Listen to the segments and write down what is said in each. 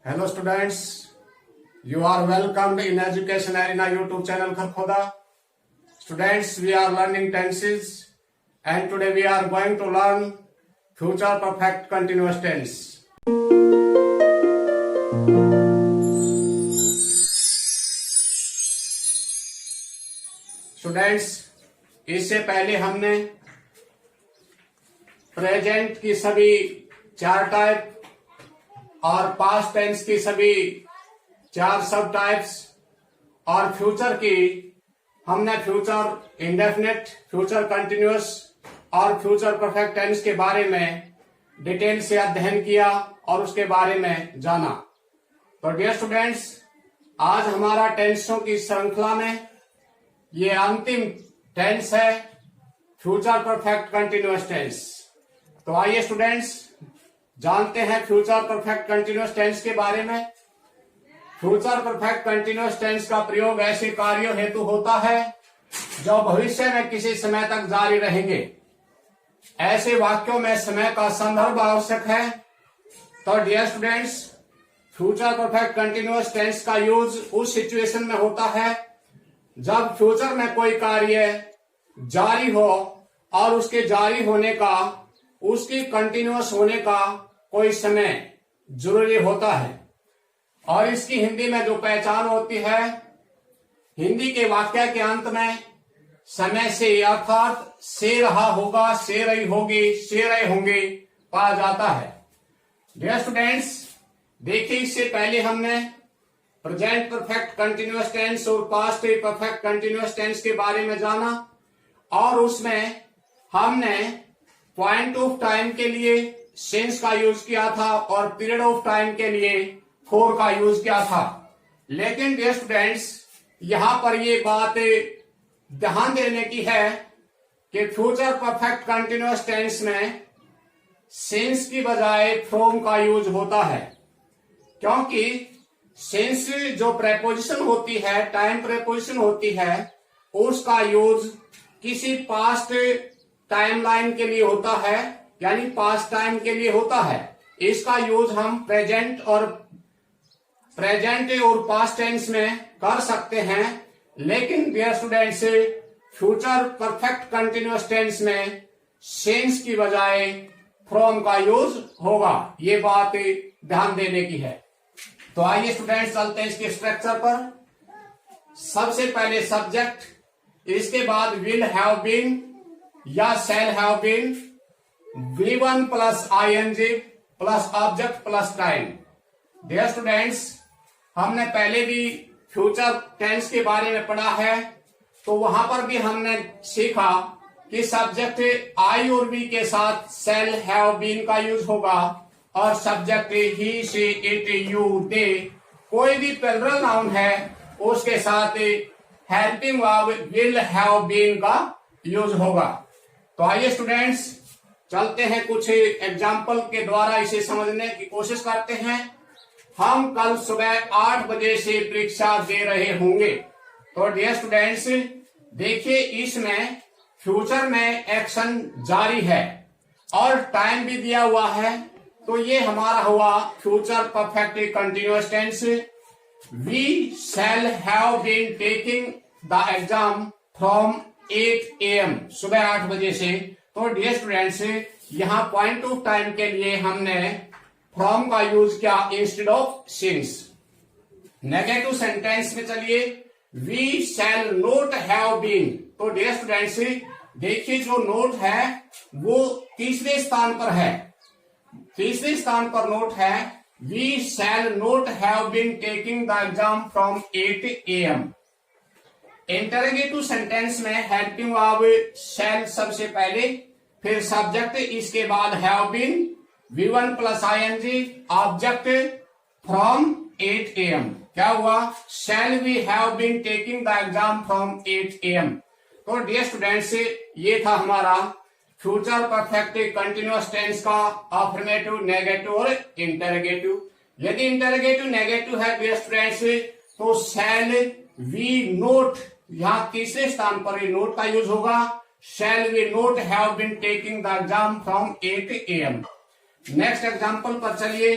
Hello students, you are welcomed in Education Arena YouTube channel Kharkhoda. Students, we are learning tenses and today we are going to learn future perfect continuous tense. Students, इससे पहले हमने present की सभी चार type और past tense की सभी चार सब टाइप्स और फ्यूचर की हमने फ्यूचर इंडेफिनिट, फ्यूचर कंटिन्यूअस और फ्यूचर परफेक्ट टेंस के बारे में डिटेल से अध्ययन किया और उसके बारे में जाना। तो डियर स्टूडेंट्स, आज हमारा टेंसों की श्रृंखला में ये अंतिम टेंस है फ्यूचर परफेक्ट कंटिन्यूअस टेंस। तो आइए स्टूडेंट्स जानते हैं फ्यूचर परफेक्ट कंटिन्यूअस टेंस के बारे में। फ्यूचर परफेक्ट कंटिन्यूअस टेंस का प्रयोग ऐसे कार्यों हेतु होता है जो भविष्य में किसी समय तक जारी रहेंगे। ऐसे वाक्यों में समय का संदर्भ आवश्यक है। तो dear students, future perfect continuous tense का यूज उस सिचुएशन में होता है जब फ्यूचर में कोई कार्य जारी हो और उसके जारी होने का, उसकी कंटिन्यूअस होने का कोई समय जरूरी होता है। और इसकी हिंदी में जो पहचान होती है, हिंदी के वाक्य के अंत में समय से अर्थात से रहा होगा, से रही होगी, से रहे होंगे पाया जाता है। डियर स्टूडेंट्स, देखिए इससे पहले हमने प्रेजेंट परफेक्ट कंटिन्यूअस टेंस और पास्ट परफेक्ट कंटिन्यूअस टेंस के बारे में जाना और उसमें हमने पॉइंट ऑफ टाइम के लिए सिंस का यूज किया था और पीरियड ऑफ टाइम के लिए फॉर का यूज किया था। लेकिन डियर स्टूडेंट्स, यहां पर ये बात ध्यान देने की है कि फ्यूचर परफेक्ट कंटिन्यूअस टेंस में सिंस की बजाय फ्रॉम का यूज होता है, क्योंकि सिंस जो प्रेपोजिशन होती है, टाइम प्रेपोजिशन होती है, उसका यूज किसी पास्ट टाइमलाइन के लिए होता है, यानी पास्ट टाइम के लिए होता है। इसका यूज हम प्रेजेंट और पास्ट टेंस में कर सकते हैं। लेकिन dear students, future perfect continuous tense में सिंस की बजाय फ्रॉम का यूज होगा। ये बात ध्यान देने की है। तो आइए स्टूडेंट्स चलते हैं इसके स्ट्रक्चर पर। सबसे पहले सब्जेक्ट, इसके बाद विल हैव बीन या shall have been, V1 plus ING plus object plus time. Dear students, हमने पहले भी फ्यूचर टेंस के बारे में पढ़ा है, तो वहां पर भी हमने सीखा कि सब्जेक्ट आई और बी के साथ शैल हैव बीन का यूज होगा और subject he, she, it, you, they, कोई भी प्लूरल नाउन है उसके साथ helping verb will have been का यूज होगा। तो आइए स्टूडेंट्स चलते हैं, कुछ एग्जाम्पल के द्वारा इसे समझने की कोशिश करते हैं। हम कल सुबह 8 बजे से परीक्षा दे रहे होंगे। तो डियर स्टूडेंट्स, देखिए इसमें फ्यूचर में एक्शन जारी है और टाइम भी दिया हुआ है, तो ये हमारा हुआ future perfect continuous tense. We shall have been taking the exam from 8 AM, सुबह 8 बजे से। तो डियर स्टूडेंट्स, यहाँ पॉइंट ऑफ टाइम के लिए हमने फ्रॉम का यूज किया instead of since. Negative sentence में चलिए, we shall not have been. तो डियर स्टूडेंट्स, देखिए जो नोट है वो तीसरे स्थान पर है, तीसरे स्थान पर नोट है। We shall not have been taking the exam from 8 AM। Interrogative sentence में हेल्पिंग वर्ब शैल सबसे पहले, फिर सब्जेक्ट, इसके बाद have been, V1 plus ING, object from 8 AM। क्या हुआ? Shall we have been taking the exam from 8 AM। तो dear students, ये था हमारा फ्यूचर परफेक्ट कंटिन्यूअस टेंस का अफर्मेटिव, नेगेटिव और इंटरोगेटिव। यदि इंटरोगेटिव नेगेटिव है डियर स्टूडेंट्स, तो शैल वी नोट, यहाँ तीसरे स्थान पर नोट का यूज होगा। Shall we not have been taking the exam from 8 AM। Next example पर चलिए।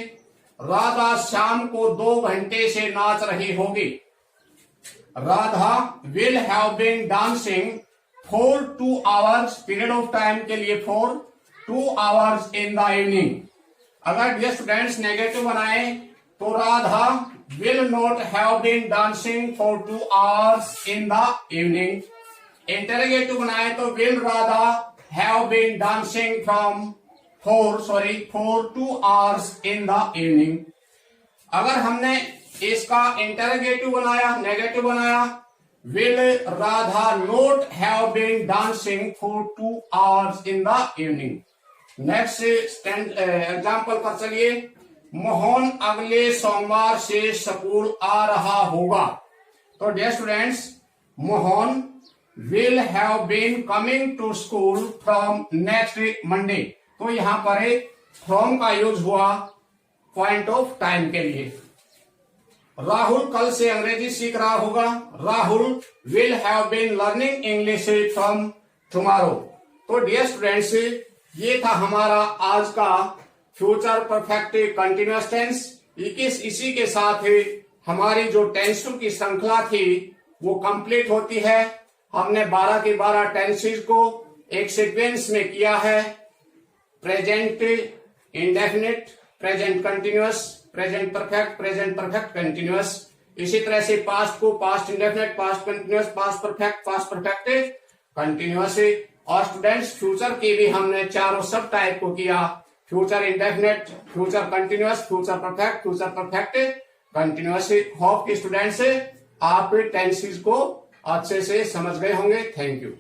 राधा शाम को 2 घंटे से नाच रही होगी। Radha will have been dancing for 2 hours, period of time के लिए for 2 hours in the evening. अगर डियर स्टूडेंट्स नेगेटिव बनाए तो Radha will not have been dancing for 2 hours in the evening. Interrogative बनाए तो will Radha have been dancing for 2 hours in the evening. अगर हमने इसका इंटरोगेटिव बनाया, नेगेटिव बनाया, will Radha not have been dancing for 2 hours in the evening. Next example पर चलिए। मोहन अगले सोमवार से स्कूल आ रहा होगा। तो dear students, Mohan will have been coming to school from next Monday. तो यहां पर फ्रॉम का यूज हुआ पॉइंट ऑफ टाइम के लिए। राहुल कल से अंग्रेजी सीख रहा होगा। Rahul will have been learning English from tomorrow. तो डियर स्टूडेंट्स, ये था हमारा आज का फ्यूचर परफेक्ट कंटिन्यूअस टेंस। इसी के साथ हमारी जो टेंसों की श्रृंखला थी वो कंप्लीट होती है। हमने 12 के 12 टेंसेस को एक सीक्वेंस में किया है। Present indefinite, present continuous, present perfect continuous. इसी तरह से पास्ट को past indefinite, past continuous, past perfect continuous. और स्टूडेंट्स, फ्यूचर की भी हमने चारों सब टाइप को किया। Future indefinite, future continuous, future perfect continuous. Hope कि स्टूडेंट्स आप टेंसेस को अच्छे से समझ गए होंगे। Thank you.